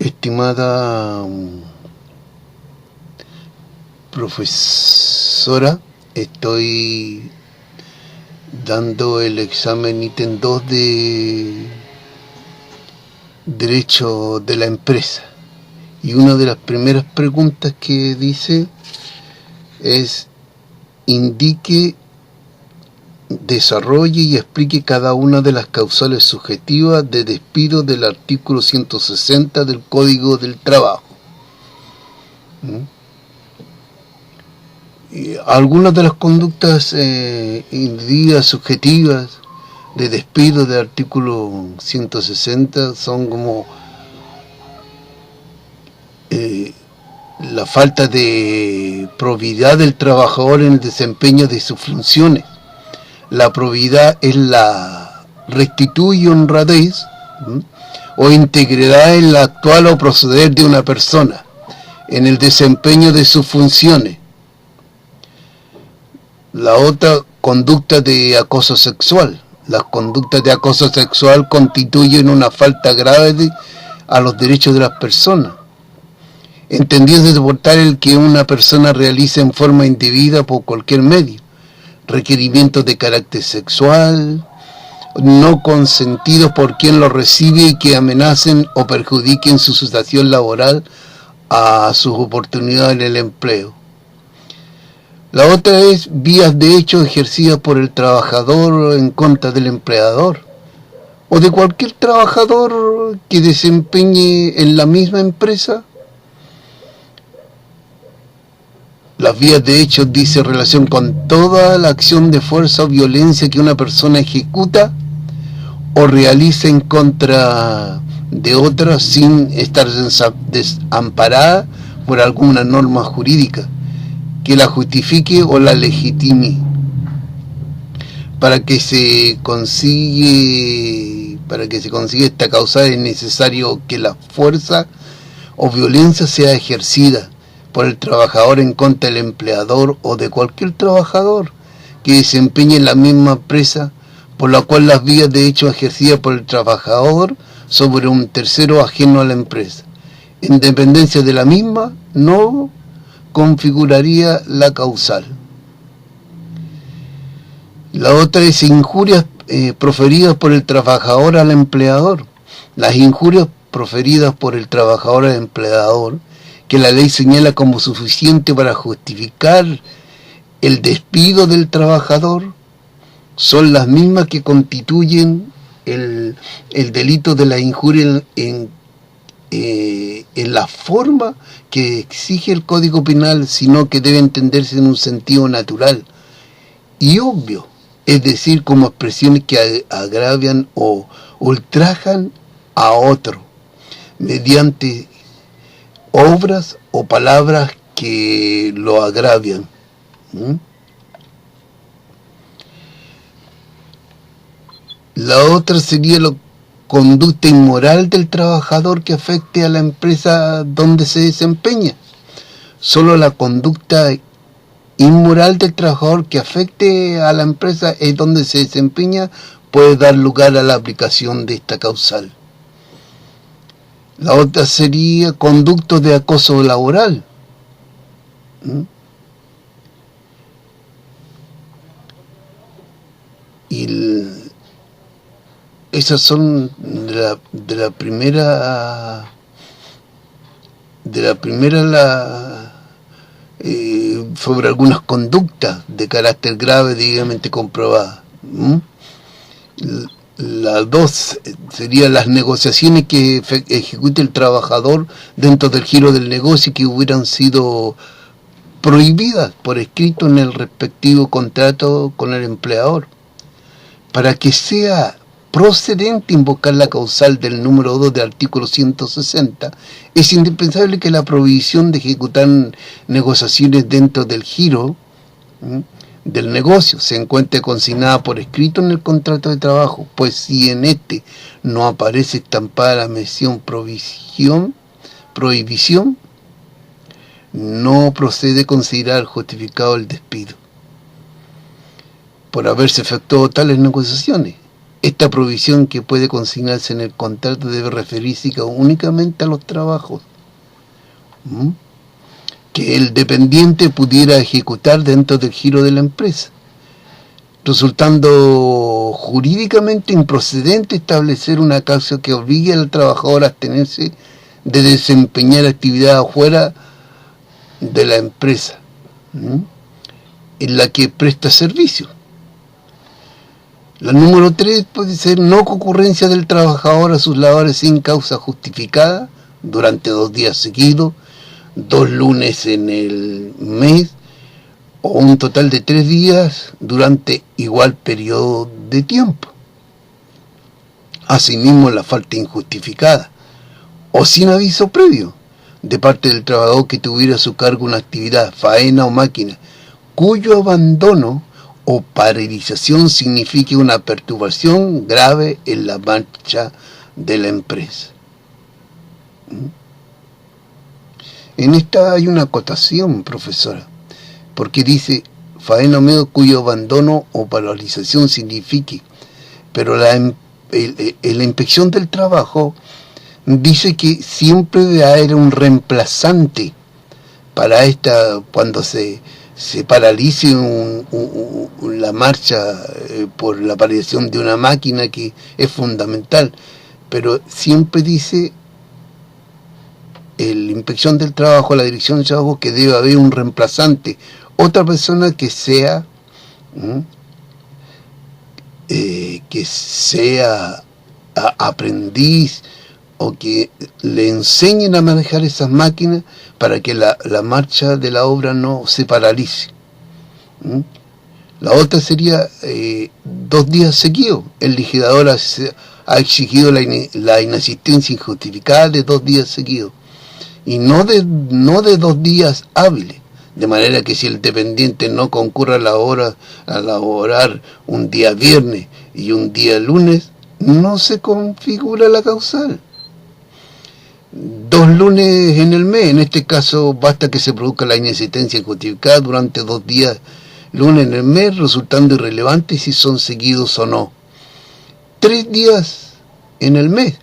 Estimada profesora, estoy dando el examen ítem 2 de Derecho de la Empresa. Y una de las primeras preguntas que dice es: indique, desarrolle y explique cada una de las causales subjetivas de despido del artículo 160 del Código del Trabajo. Algunas de las conductas individuas subjetivas de despido del artículo 160 son como la falta de probidad del trabajador en el desempeño de sus funciones. La probidad es la rectitud y honradez o integridad en la actual o proceder de una persona en el desempeño de sus funciones. La otra, conducta de acoso sexual. Las conductas de acoso sexual constituyen una falta grave a los derechos de las personas, entendiendo por tal el que una persona realice en forma indebida por cualquier medio requerimientos de carácter sexual no consentidos por quien lo recibe y que amenacen o perjudiquen su situación laboral a sus oportunidades en el empleo. La otra es vías de hecho ejercidas por el trabajador en contra del empleador o de cualquier trabajador que desempeñe en la misma empresa. Las vías de hecho dice relación con toda la acción de fuerza o violencia que una persona ejecuta o realiza en contra de otra sin estar desamparada por alguna norma jurídica que la justifique o la legitime. Para que se consiga esta causal es necesario que la fuerza o violencia sea ejercida por el trabajador en contra del empleador o de cualquier trabajador que desempeñe en la misma empresa, por la cual las vías de hecho ejercidas por el trabajador sobre un tercero ajeno a la empresa, en dependencia de la misma, no configuraría la causal. La otra es injurias proferidas por el trabajador al empleador. Las injurias proferidas por el trabajador al empleador, que la ley señala como suficiente para justificar el despido del trabajador, son las mismas que constituyen el delito de la injuria en la forma que exige el Código Penal, sino que debe entenderse en un sentido natural y obvio, es decir, como expresiones que agravian o ultrajan a otro mediante obras o palabras que lo agravian. La otra sería la conducta inmoral del trabajador que afecte a la empresa donde se desempeña. Solo la conducta inmoral del trabajador que afecte a la empresa es donde se desempeña puede dar lugar a la aplicación de esta causal. La otra sería conductos de acoso laboral. Y esas son de la primera sobre algunas conductas de carácter grave debidamente comprobadas. Las dos serían las negociaciones que ejecute el trabajador dentro del giro del negocio que hubieran sido prohibidas por escrito en el respectivo contrato con el empleador. Para que sea procedente invocar la causal del número 2 del artículo 160, es indispensable que la prohibición de ejecutar negociaciones dentro del giro del negocio se encuentre consignada por escrito en el contrato de trabajo, pues si en este no aparece estampada la mención prohibición, no procede considerar justificado el despido por haberse efectuado tales negociaciones. Esta provisión que puede consignarse en el contrato debe referirse únicamente a los trabajos que el dependiente pudiera ejecutar dentro del giro de la empresa, resultando jurídicamente improcedente establecer una causa que obligue al trabajador a abstenerse de desempeñar actividad afuera de la empresa en la que presta servicio. La número 3 puede ser no concurrencia del trabajador a sus labores sin causa justificada durante 2 días seguidos, 2 lunes en el mes, o un total de 3 días durante igual periodo de tiempo. Asimismo, la falta injustificada o sin aviso previo de parte del trabajador que tuviera a su cargo una actividad, faena o máquina, cuyo abandono o paralización signifique una perturbación grave en la marcha de la empresa. En esta hay una acotación, profesora, porque dice faena o medio cuyo abandono o paralización signifique, pero la inspección del trabajo dice que siempre debe haber un reemplazante para esta, cuando se paralice la marcha por la paralización de una máquina, que es fundamental, pero siempre dice la inspección del trabajo, la dirección del trabajo, que debe haber un reemplazante, otra persona que sea aprendiz, o que le enseñen a manejar esas máquinas para que la marcha de la obra no se paralice. La otra sería 2 días seguidos. El legislador ha exigido la inasistencia injustificada de 2 días seguidos, y no de 2 días hábiles, de manera que si el dependiente no concurre a laborar un día viernes y un día lunes, no se configura la causal. 2 lunes en el mes, en este caso basta que se produzca la inasistencia injustificada durante 2 días lunes en el mes, resultando irrelevante si son seguidos o no. 3 días en el mes,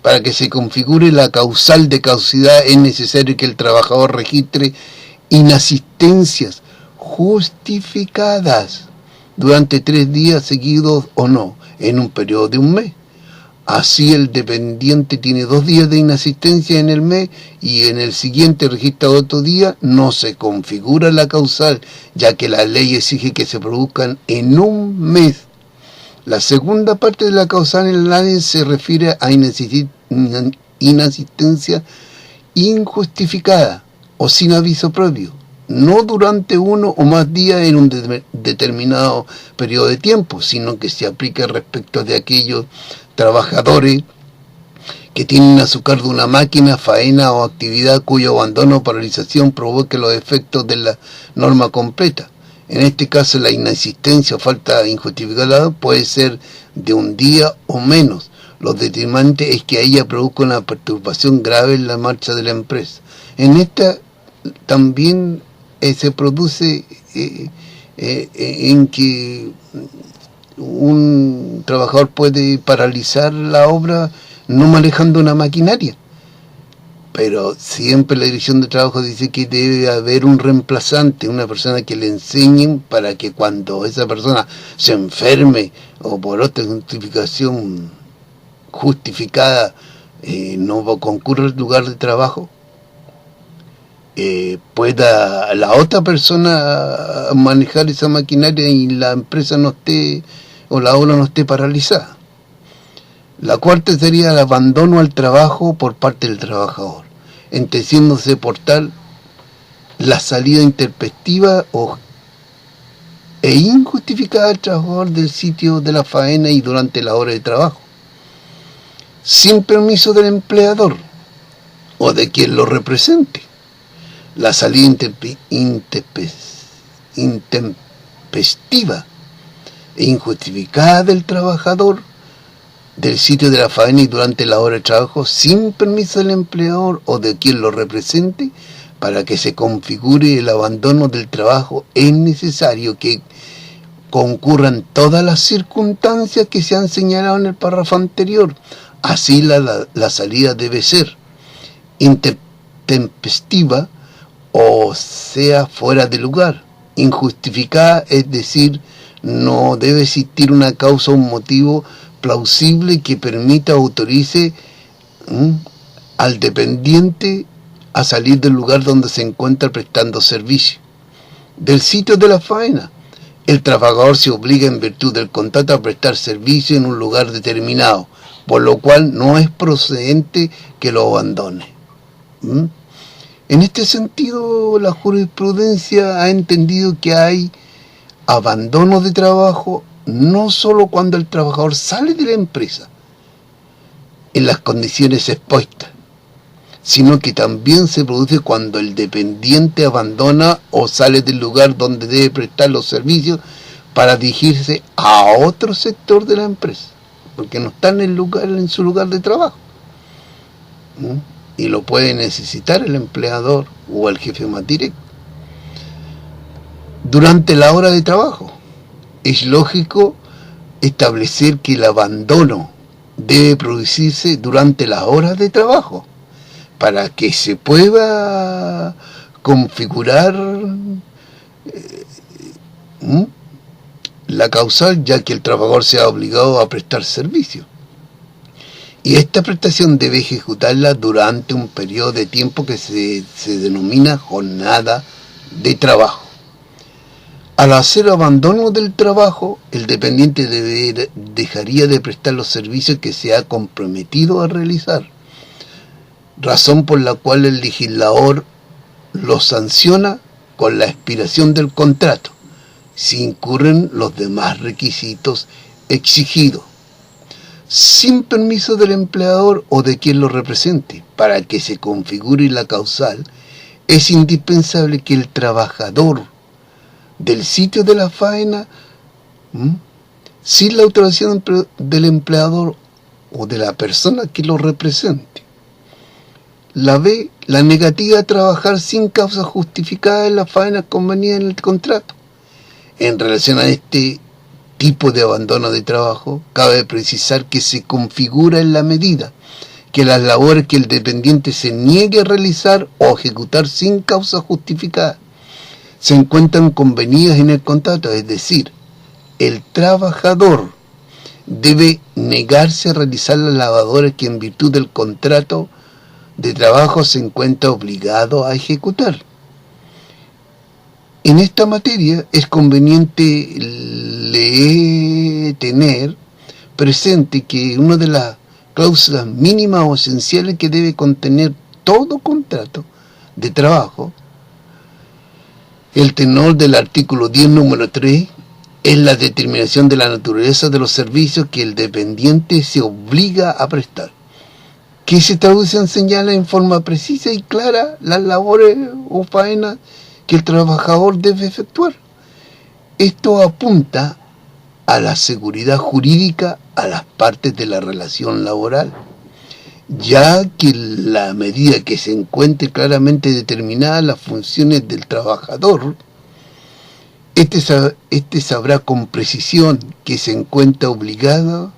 para que se configure la causal de caducidad, es necesario que el trabajador registre inasistencias justificadas durante 3 días seguidos o no, en un periodo de un mes. Así el dependiente tiene 2 días de inasistencia en el mes y en el siguiente registra otro día, no se configura la causal, ya que la ley exige que se produzcan en un mes. La segunda parte de la causal en la ley se refiere a inasistencia injustificada o sin aviso previo, no durante 1 o más días en un determinado periodo de tiempo, sino que se aplica respecto de aquellos trabajadores que tienen a su cargo una máquina, faena o actividad cuyo abandono o paralización provoque los efectos de la norma completa. En este caso, la inasistencia o falta injustificada puede ser de un día o menos. Lo determinante es que ella produzca una perturbación grave en la marcha de la empresa. En esta también se produce en que un trabajador puede paralizar la obra no manejando una maquinaria, pero siempre la dirección de trabajo dice que debe haber un reemplazante, una persona que le enseñen, para que cuando esa persona se enferme o por otra justificación justificada no concurra al lugar de trabajo, pueda la otra persona manejar esa maquinaria y la empresa no esté, o la obra no esté paralizada. La cuarta sería el abandono al trabajo por parte del trabajador, entendiéndose por tal la salida intempestiva e injustificada del trabajador del sitio de la faena y durante la hora de trabajo, sin permiso del empleador o de quien lo represente. La salida intempestiva e injustificada del trabajador del sitio de la faena y durante la hora de trabajo, sin permiso del empleador o de quien lo represente, para que se configure el abandono del trabajo, es necesario que concurran todas las circunstancias que se han señalado en el párrafo anterior. Así la salida debe ser intempestiva, o sea, fuera de lugar, injustificada, es decir, no debe existir una causa o un motivo plausible que permita o autorice al dependiente a salir del lugar donde se encuentra prestando servicio. Del sitio de la faena, el trabajador se obliga en virtud del contrato a prestar servicio en un lugar determinado, por lo cual no es procedente que lo abandone. En este sentido, la jurisprudencia ha entendido que hay abandono de trabajo no solo cuando el trabajador sale de la empresa en las condiciones expuestas, sino que también se produce cuando el dependiente abandona o sale del lugar donde debe prestar los servicios para dirigirse a otro sector de la empresa, porque no está en su lugar de trabajo. Y lo puede necesitar el empleador o el jefe más directo. Durante la hora de trabajo, es lógico establecer que el abandono debe producirse durante las horas de trabajo, para que se pueda configurar la causal, ya que el trabajador sea obligado a prestar servicio. Y esta prestación debe ejecutarla durante un periodo de tiempo que se denomina jornada de trabajo. Al hacer abandono del trabajo, el dependiente dejaría de prestar los servicios que se ha comprometido a realizar, razón por la cual el legislador lo sanciona con la expiración del contrato, si incurren los demás requisitos exigidos, sin permiso del empleador o de quien lo represente. Para que se configure la causal, es indispensable que el trabajador del sitio de la faena, sin la autorización del empleador o de la persona que lo represente. La B, la negativa a trabajar sin causa justificada en la faena convenida en el contrato. En relación a este tipo de abandono de trabajo, cabe precisar que se configura en la medida que las labores que el dependiente se niegue a realizar o ejecutar sin causa justificada se encuentran convenidas en el contrato, es decir, el trabajador debe negarse a realizar las labores que en virtud del contrato de trabajo se encuentra obligado a ejecutar. En esta materia es conveniente tener presente que una de las cláusulas mínimas o esenciales que debe contener todo contrato de trabajo, el tenor del artículo 10, número 3, es la determinación de la naturaleza de los servicios que el dependiente se obliga a prestar, que se traduce en señalar en forma precisa y clara las labores o faenas que el trabajador debe efectuar. Esto apunta a la seguridad jurídica a las partes de la relación laboral, ya que la medida que se encuentre claramente determinadas las funciones del trabajador, este sabrá con precisión que se encuentra obligado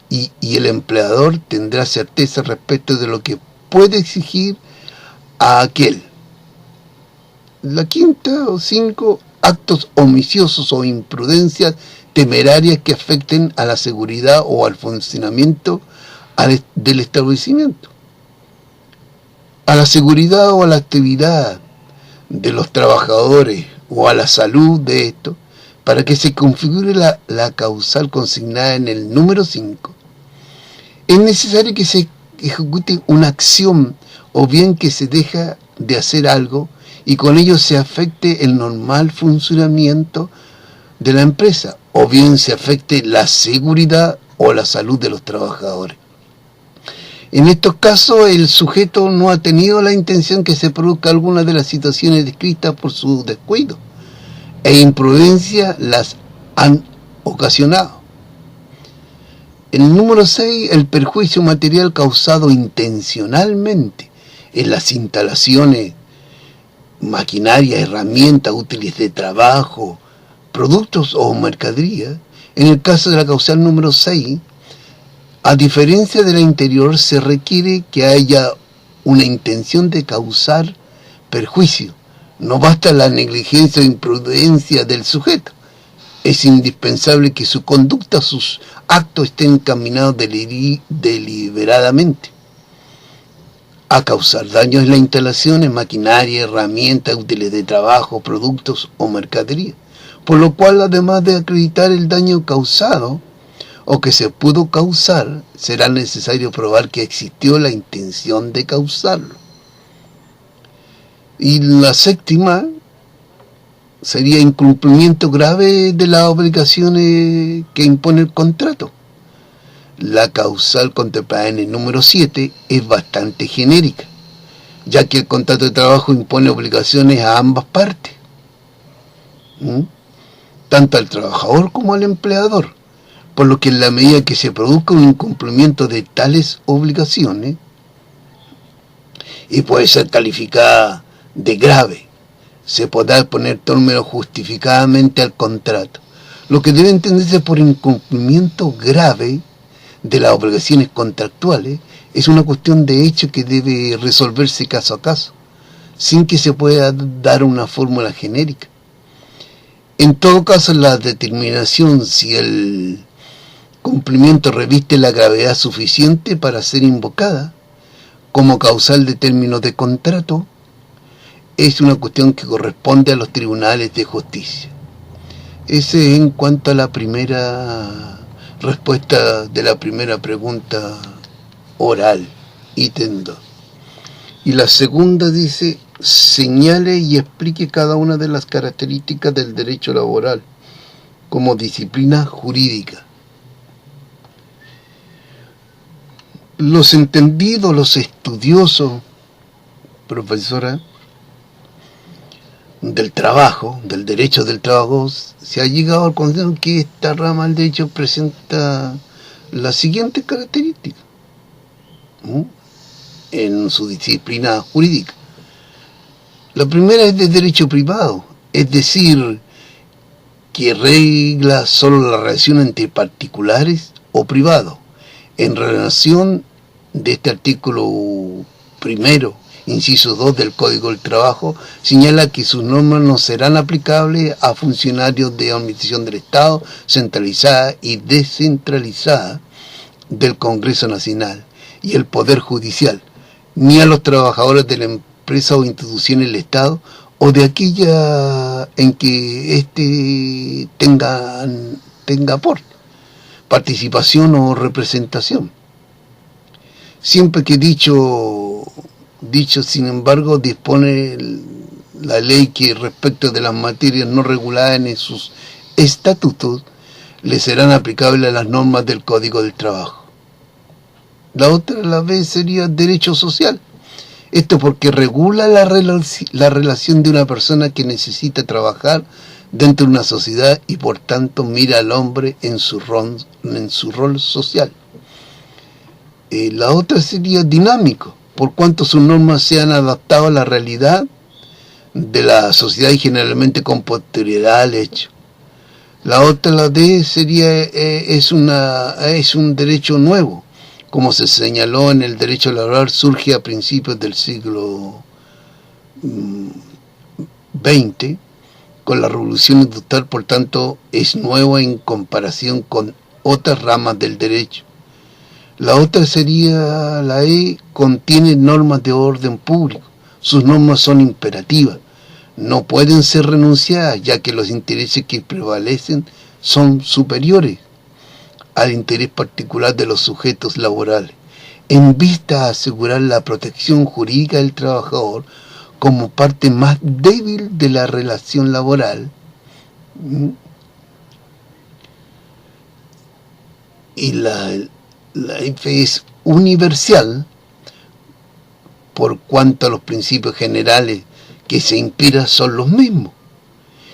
y el empleador tendrá certeza respecto de lo que puede exigir a aquel. La quinta o 5, actos oficiosos o imprudencias temerarias que afecten a la seguridad o al funcionamiento del establecimiento, a la seguridad o a la actividad de los trabajadores o a la salud de estos, para que se configure la causal consignada en el número 5. Es necesario que se ejecute una acción o bien que se deja de hacer algo y con ello se afecte el normal funcionamiento de la empresa, o bien se afecte la seguridad o la salud de los trabajadores. En estos casos, el sujeto no ha tenido la intención que se produzca alguna de las situaciones descritas por su descuido e imprudencia las han ocasionado. El número 6, el perjuicio material causado intencionalmente en las instalaciones, maquinaria, herramientas, útiles de trabajo, productos o mercadería. En el caso de la causal número 6, a diferencia de la anterior, se requiere que haya una intención de causar perjuicio. No basta la negligencia o imprudencia del sujeto. Es indispensable que su conducta, sus actos estén encaminados deliberadamente a causar daños en las instalaciones, maquinaria, herramientas, útiles de trabajo, productos o mercadería. Por lo cual, además de acreditar el daño causado o que se pudo causar, será necesario probar que existió la intención de causarlo. Y la séptima sería incumplimiento grave de las obligaciones que impone el contrato. La causal contemplada en el número 7 es bastante genérica, ya que el contrato de trabajo impone obligaciones a ambas partes, tanto al trabajador como al empleador, por lo que en la medida que se produzca un incumplimiento de tales obligaciones, y puede ser calificada de grave, se podrá poner término justificadamente al contrato. Lo que debe entenderse por incumplimiento grave de las obligaciones contractuales es una cuestión de hecho que debe resolverse caso a caso, sin que se pueda dar una fórmula genérica. En todo caso, la determinación si el cumplimiento reviste la gravedad suficiente para ser invocada como causal de términos de contrato es una cuestión que corresponde a los tribunales de justicia. Ese es en cuanto a la primera respuesta de la primera pregunta oral, ítem 2. Y la segunda dice: señale y explique cada una de las características del derecho laboral como disciplina jurídica. Los entendidos, los estudiosos, profesora, del trabajo, del derecho del trabajo, se ha llegado al consenso que esta rama del derecho presenta las siguientes características en su disciplina jurídica. La primera es de derecho privado, es decir, que regla solo la relación entre particulares o privados. En relación de este artículo primero, inciso 2 del Código del Trabajo, señala que sus normas no serán aplicables a funcionarios de administración del Estado, centralizada y descentralizada, del Congreso Nacional y el Poder Judicial, ni a los trabajadores de la empresa o institución del Estado, o de aquella en que éste tenga aporte, participación o representación. Siempre que dicho, sin embargo, dispone la ley que respecto de las materias no reguladas en sus estatutos, le serán aplicables las normas del Código del Trabajo. La otra, a la vez, sería derecho social. Esto porque regula la relación de una persona que necesita trabajar dentro de una sociedad y por tanto mira al hombre en su rol social. La otra sería dinámico, por cuanto sus normas se han adaptado a la realidad de la sociedad y generalmente con posterioridad al hecho. La otra, la D, sería es un derecho nuevo, como se señaló en el derecho laboral, surge a principios del siglo XX con la revolución industrial, por tanto es nuevo en comparación con otras ramas del derecho. La otra sería la E, contiene normas de orden público. Sus normas son imperativas, no pueden ser renunciadas, ya que los intereses que prevalecen son superiores al interés particular de los sujetos laborales, en vista a asegurar la protección jurídica del trabajador como parte más débil de la relación laboral. Y la F es universal, por cuanto a los principios generales que se inspiran son los mismos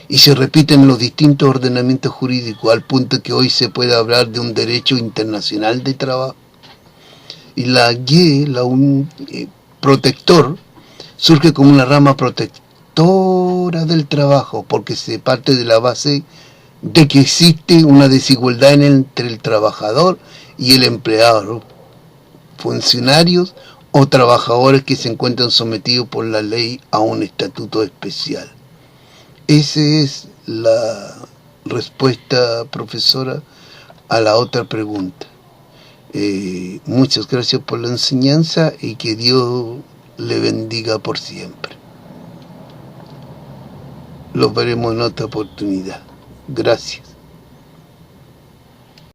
y se repiten en los distintos ordenamientos jurídicos, al punto que hoy se puede hablar de un derecho internacional de trabajo. Y la Y, protector, surge como una rama protectora del trabajo, porque se parte de la base de que existe una desigualdad entre el trabajador y el empleador, funcionarios o trabajadores que se encuentran sometidos por la ley a un estatuto especial. Esa es la respuesta, profesora, a la otra pregunta. Muchas gracias por la enseñanza y que Dios le bendiga por siempre. Los veremos en otra oportunidad. Gracias.